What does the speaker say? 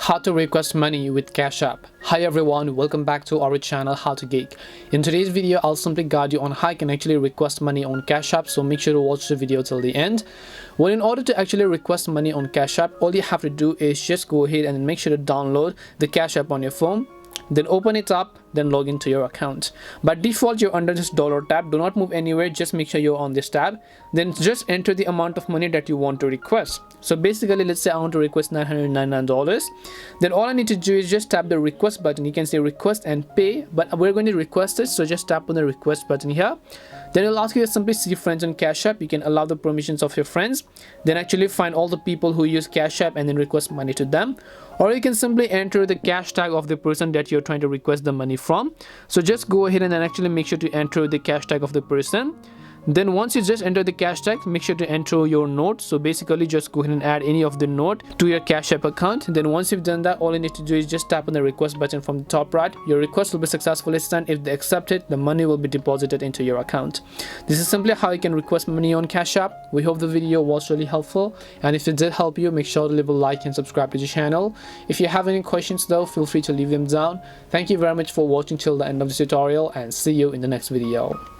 How to request money with Cash App. Hi everyone, welcome back to our channel How to Geek. In today's video, I'll simply guide you on how you can actually request money on Cash App, so make sure to watch the video till the end. Well, in order to actually request money on Cash App, all you have to do is just go ahead and make sure to download the Cash App on your phone. Then open it up, then log into your account. By default, you're under this dollar tab. Do not move anywhere, just make sure you're on this tab. Then just enter the amount of money that you want to request. So basically, let's say I want to request $999. Then all I need to do is just tap the request button. You can say request and pay, but we're going to request it, so just tap on the request button here. Then it'll ask you to simply see friends on Cash App. You can allow the permissions of your friends, then actually find all the people who use Cash App and then request money to them. Or you can simply enter the cash tag of the person that you're trying to request the money from. So just go ahead and then actually make sure to enter the cash tag of the person. Then once you just enter the cash tag, make sure to enter your note. So basically just go ahead and add any of the note to your Cash App account. Then once you've done that, all you need to do is just tap on the request button from the top right. Your request will be successfully sent. If they accept it, the money will be deposited into your account. This is simply how you can request money on Cash App. We hope the video was really helpful, and if it did help you, make sure to leave a like and subscribe to the channel. If you have any questions though, feel free to leave them down. Thank you very much for watching till the end of this tutorial, and see you in the next video.